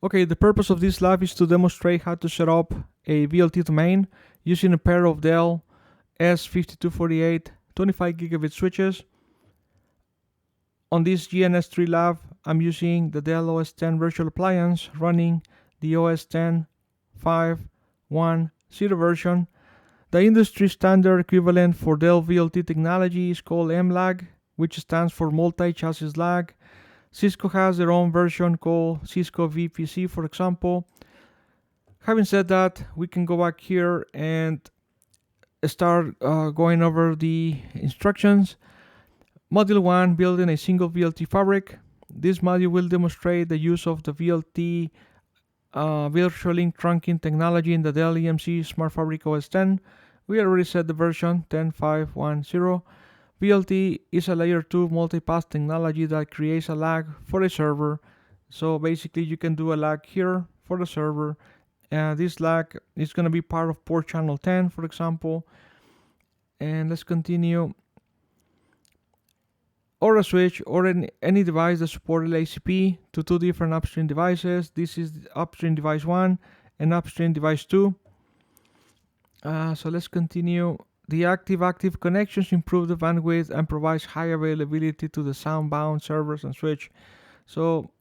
Okay, the purpose of this lab is to demonstrate how to set up a VLT domain using a pair of Dell OS10.5.1.0 25 gigabit switches. On this GNS3 Lab, I'm using the Dell OS10 virtual appliance running the OS10.5.1.0 version. The industry standard equivalent for Dell VLT technology is called MLAG, which stands for multi-chassis lag. Cisco has their own version called Cisco VPC, for example. Having said that, we can go back here and start going over the instructions. Module 1, building a single VLT fabric. This module will demonstrate the use of the VLT virtual link trunking technology in the Dell EMC Smart Fabric OS 10. We already set the version 10.5.1.0. VLT is a layer 2 multipath technology that creates a lag for a server. So basically you can do a lag here for the server. This lag is going to be part of port channel 10, for example. And let's continue. Or a switch or any device that supports ACP to two different upstream devices. This is upstream device 1 and upstream device 2. So let's continue. The active connections improve the bandwidth and provides high availability to the soundbound servers and switch. So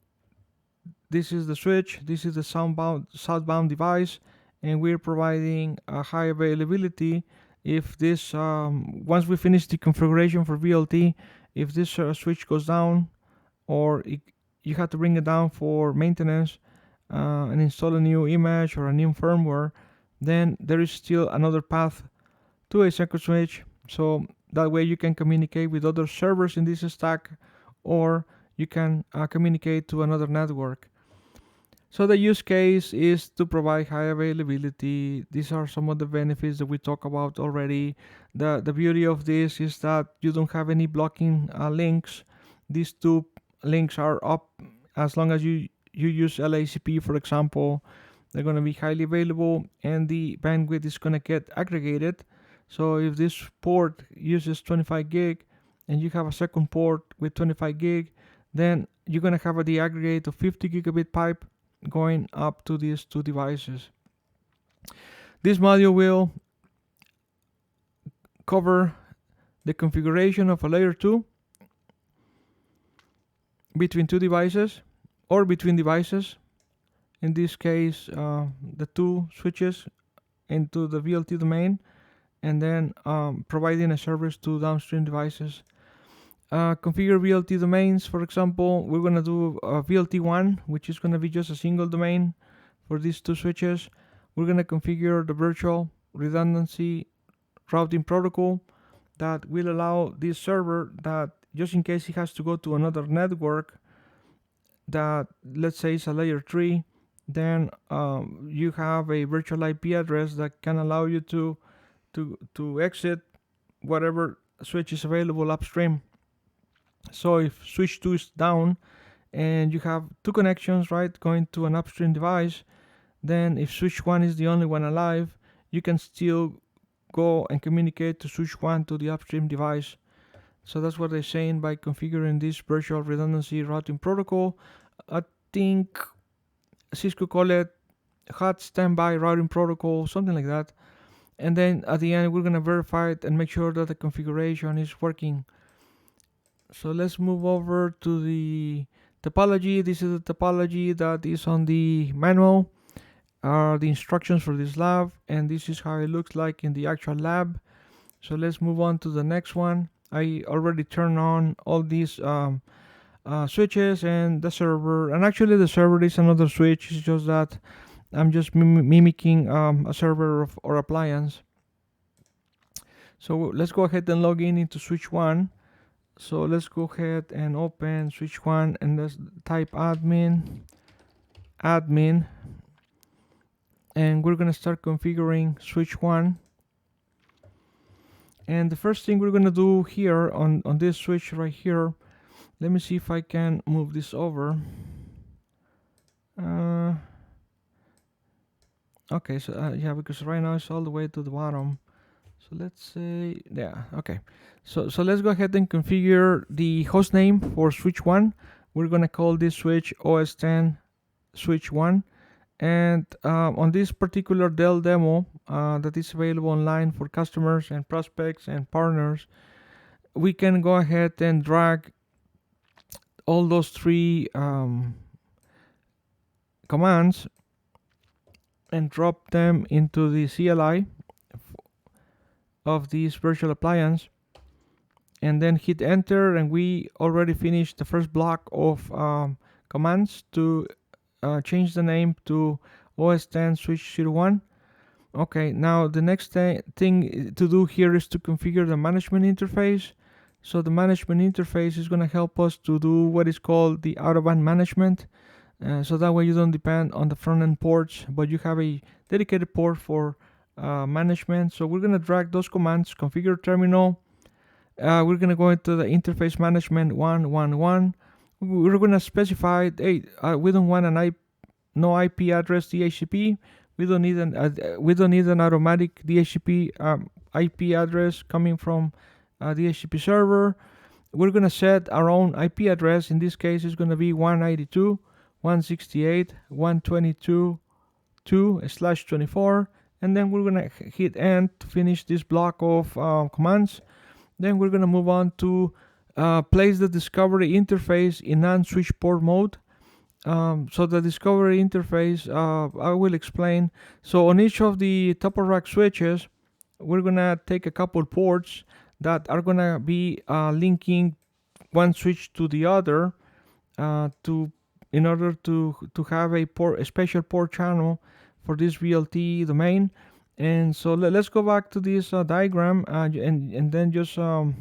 this is the switch, this is the southbound device, and we're providing a high availability. If this once we finish the configuration for VLT, if this switch goes down or you have to bring it down for maintenance and install a new image or a new firmware, then there is still another path to a second switch, so that way you can communicate with other servers in this stack, or you can communicate to another network. So the use case is to provide high availability. These are some of the benefits that we talked about already. The beauty of this is that you don't have any blocking links. These two links are up as long as you use LACP, for example. They're going to be highly available and the bandwidth is going to get aggregated. So if this port uses 25 gig and you have a second port with 25 gig, then you're going to have the aggregate of 50 gigabit pipe going up to these two devices. This module will cover the configuration of a layer 2 between two devices or between devices. In this case, the two switches into the VLT domain, and then providing a service to downstream devices. Configure VLT domains. For example, we're going to do VLT1, which is going to be just a single domain for these two switches. We're going to configure the virtual redundancy routing protocol that will allow this server that, just in case it has to go to another network that, let's say, is a layer 3, then you have a virtual IP address that can allow you to exit whatever switch is available upstream. So if switch 2 is down and you have two connections, right, going to an upstream device, then if switch 1 is the only one alive, you can still go and communicate to switch 1 to the upstream device. So that's what they're saying by configuring this virtual redundancy routing protocol. I think Cisco call it hot standby routing protocol, something like that. And then at the end, we're going to verify it and make sure that the configuration is working. So let's move over to the topology. This is the topology that is on the manual, the instructions for this lab, and this is how it looks like in the actual lab. So let's move on to the next one. I already turned on all these switches and the server, and actually the server is another switch. It's just that I'm just mimicking a server or appliance. So let's go ahead and log in into switch 1. So let's go ahead and open switch 1 and let's type admin, and we're gonna start configuring switch 1. And the first thing we're gonna do here on this switch right here, let me see if I can move this over. Okay, so yeah, because right now it's all the way to the bottom. So let's say, yeah, okay. So let's go ahead and configure the host name for switch 1. We're gonna call this switch OS10 switch 1. And on this particular Dell demo that is available online for customers and prospects and partners, we can go ahead and drag all those three commands and drop them into the CLI of this virtual appliance, and then hit enter, and we already finished the first block of commands to change the name to OS10 switch 01. Okay, now the next thing to do here is to configure the management interface. So the management interface is going to help us to do what is called the out-of-band management. So that way you don't depend on the front-end ports, but you have a dedicated port for management. So we're going to drag those commands, configure terminal. We're going to go into the interface management 111. We're going to specify, hey, we don't want no IP address DHCP. We don't need an automatic DHCP IP address coming from a DHCP server. We're going to set our own IP address. In this case, it's going to be 192.168.122.2/24, and then we're going to hit end to finish this block of commands. Then we're going to move on to place the discovery interface in non-switch port mode. So the discovery interface, I will explain. So on each of the top of rack switches, we're gonna take a couple ports that are gonna be linking one switch to the other in order to have a special port channel for this VLT domain. And so let's go back to this diagram and then just show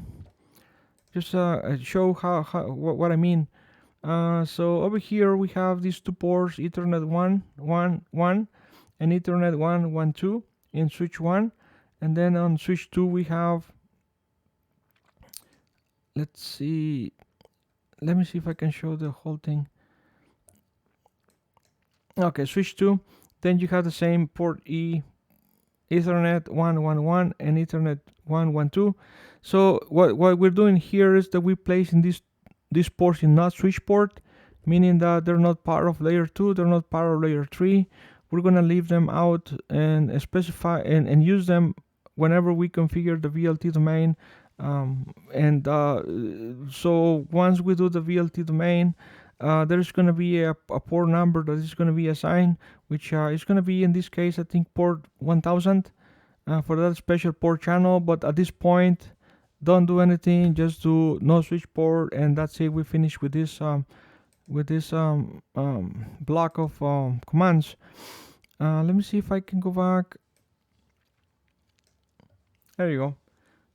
what I mean. So over here we have these two ports, Ethernet 1, 1, 1, and Ethernet 1, 1, 2 in switch 1. And then on switch 2 we have, let's see, let me see if I can show the whole thing. Okay, switch 2, then you have the same port E, Ethernet 1, 1, 1, and Ethernet 1, 1, 2. So what we're doing here is that we're placing these ports in not switch port, meaning that they're not part of layer 2, they're not part of layer 3. We're going to leave them out and specify and use them whenever we configure the VLT domain. So once we do the VLT domain, there's going to be a port number that is going to be assigned, which is going to be, in this case, I think port 1000 for that special port channel. But at this point, don't do anything, just do no switch port, and that's it. We finish with this block of commands. Let me see if I can go back. There you go.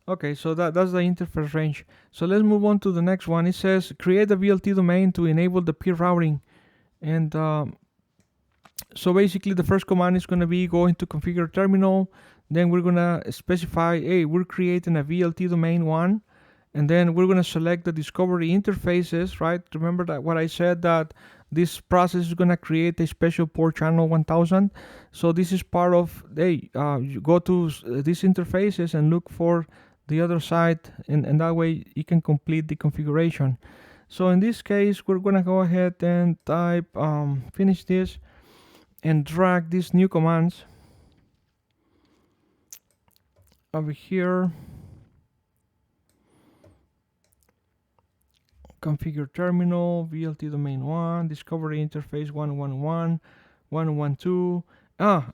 Okay, so that's the interface range. So let's move on to the next one. It says create a VLT domain to enable the peer routing. And so basically the first command is going to be going to configure terminal. Then we're going to specify, hey, we're creating a VLT domain 1. And then we're going to select the discovery interfaces, right? Remember that what I said, that this process is going to create a special port channel 1000. So this is part of, hey, you go to these interfaces and look for the other side, and that way you can complete the configuration. So in this case, we're going to go ahead and type, finish this, and drag these new commands over here. Configure terminal, VLT domain 1, discovery interface 111, 112.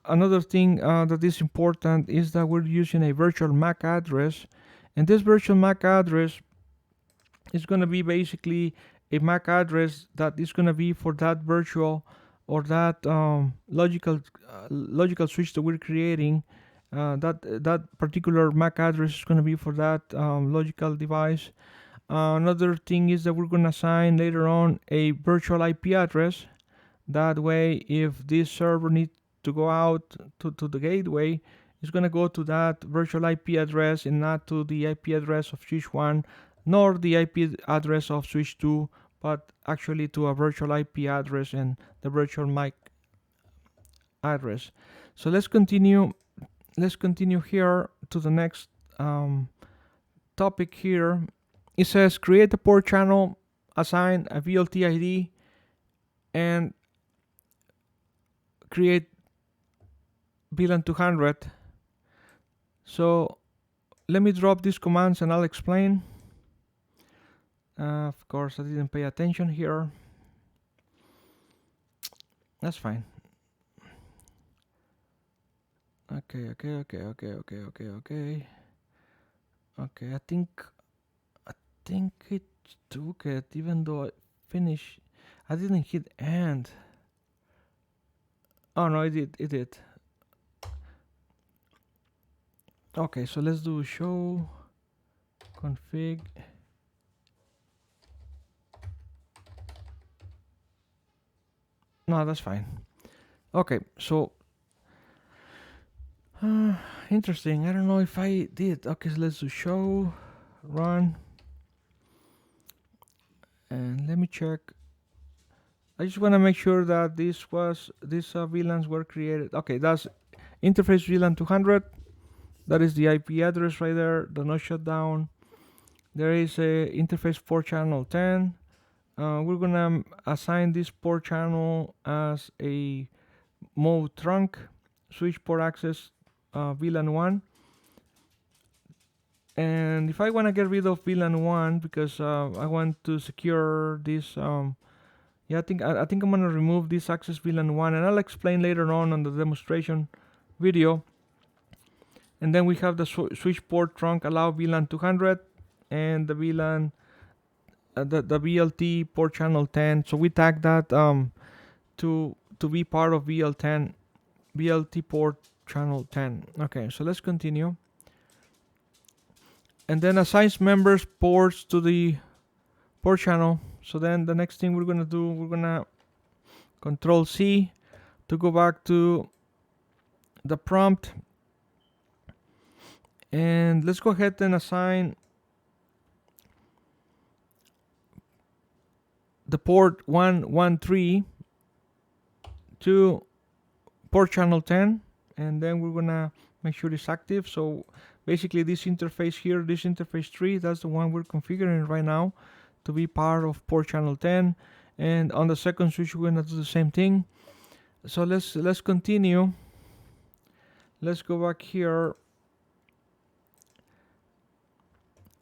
Another thing that is important is that we're using a virtual MAC address, and this virtual MAC address is going to be basically a MAC address that is going to be for that virtual or that logical switch that we're creating. That particular MAC address is going to be for that logical device. Another thing is that we're going to assign later on a virtual IP address. That way, if this server needs to go out to the gateway, it's going to go to that virtual IP address and not to the IP address of switch 1, nor the IP address of switch 2, but actually to a virtual IP address and the virtual MAC address. So let's continue here to the next topic here. It says create a port channel, assign a VLT ID, and create VLAN 200. So let me drop these commands and I'll explain. Of course, I didn't pay attention here. That's fine. Okay. Okay, I think it took it, even though I finished. I didn't hit end. Oh no, it did. Okay, so let's do show config. No, that's fine. Okay, so interesting. I don't know if I did. Okay, so let's do show run, and let me check. I just want to make sure that these VLANs were created. Okay, that's interface VLAN 200. That is the IP address right there. The no shutdown. There is a interface port channel 10. We're gonna assign this port channel as a mode trunk switch port access VLAN 1. And if I want to get rid of VLAN 1 because I want to secure this, yeah, I think I'm gonna remove this access VLAN 1, and I'll explain later on the demonstration video. And then we have the switch port trunk allow VLAN 200 and the VLAN the VLT port channel 10. So we tag that to be part of VLT port channel 10. Okay, so let's continue. And then assigns members ports to the port channel. So then the next thing we're gonna do, we're gonna Control C to go back to the prompt, and let's go ahead and assign the port 113 to port channel 10, and then we're gonna make sure it's active. So basically this interface here, this interface 3, that's the one we're configuring right now to be part of port channel 10. And on the second switch we're gonna do the same thing. So let's continue. Let's go back here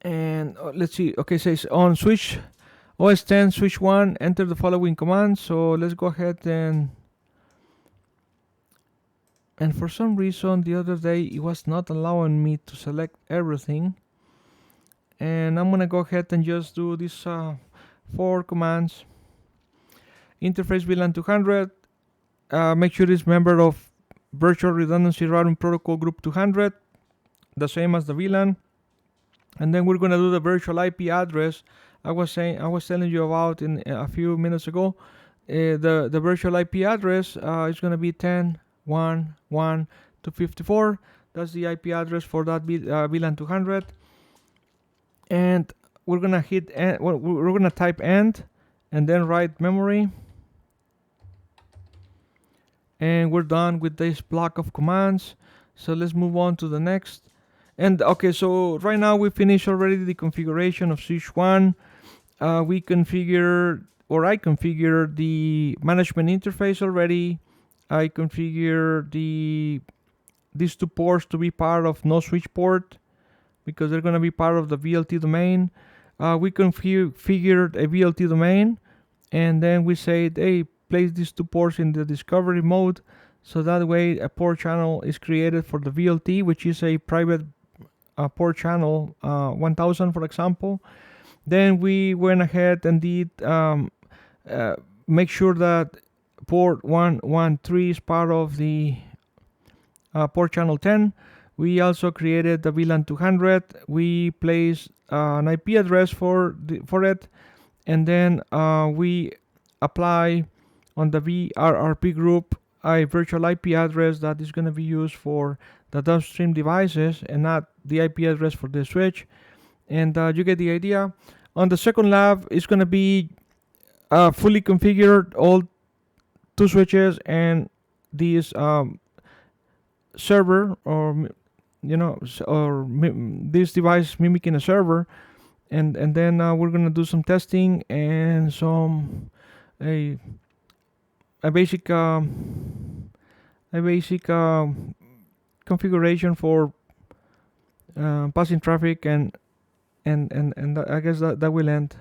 and let's see. Okay, says on switch OS 10 switch 1 enter the following commands. So let's go ahead and for some reason the other day it was not allowing me to select everything, and I'm gonna go ahead and just do these 4 commands. Interface VLAN 200, make sure it's member of virtual redundancy routing protocol group 200, the same as the VLAN. And then we're gonna do the virtual IP address I was telling you about in a few minutes ago. The virtual IP address is gonna be 10.1.1.254. That's the IP address for that VLAN 200. And we're gonna hit we're gonna type end and then write memory. And we're done with this block of commands. So let's move on to the next. And okay, so right now we finished already the configuration of switch 1. I configured the management interface already. I configured these 2 ports to be part of no switch port because they're going to be part of the VLT domain. We configured a VLT domain, and then we said, hey, place these 2 ports in the discovery mode, so that way a port channel is created for the VLT, which is a private port channel 1000, for example. Then we went ahead and did make sure that port 113 is part of the port channel 10. We also created the VLAN 200. We placed an IP address for it, and then we apply on the VRRP group a virtual IP address that is going to be used for the downstream devices and not the IP address for the switch. And you get the idea. On the second lab, it's going to be fully configured, all 2 switches and this server, or this device mimicking a server, and then we're going to do some testing and a basic a basic configuration for passing traffic, and I guess that will end.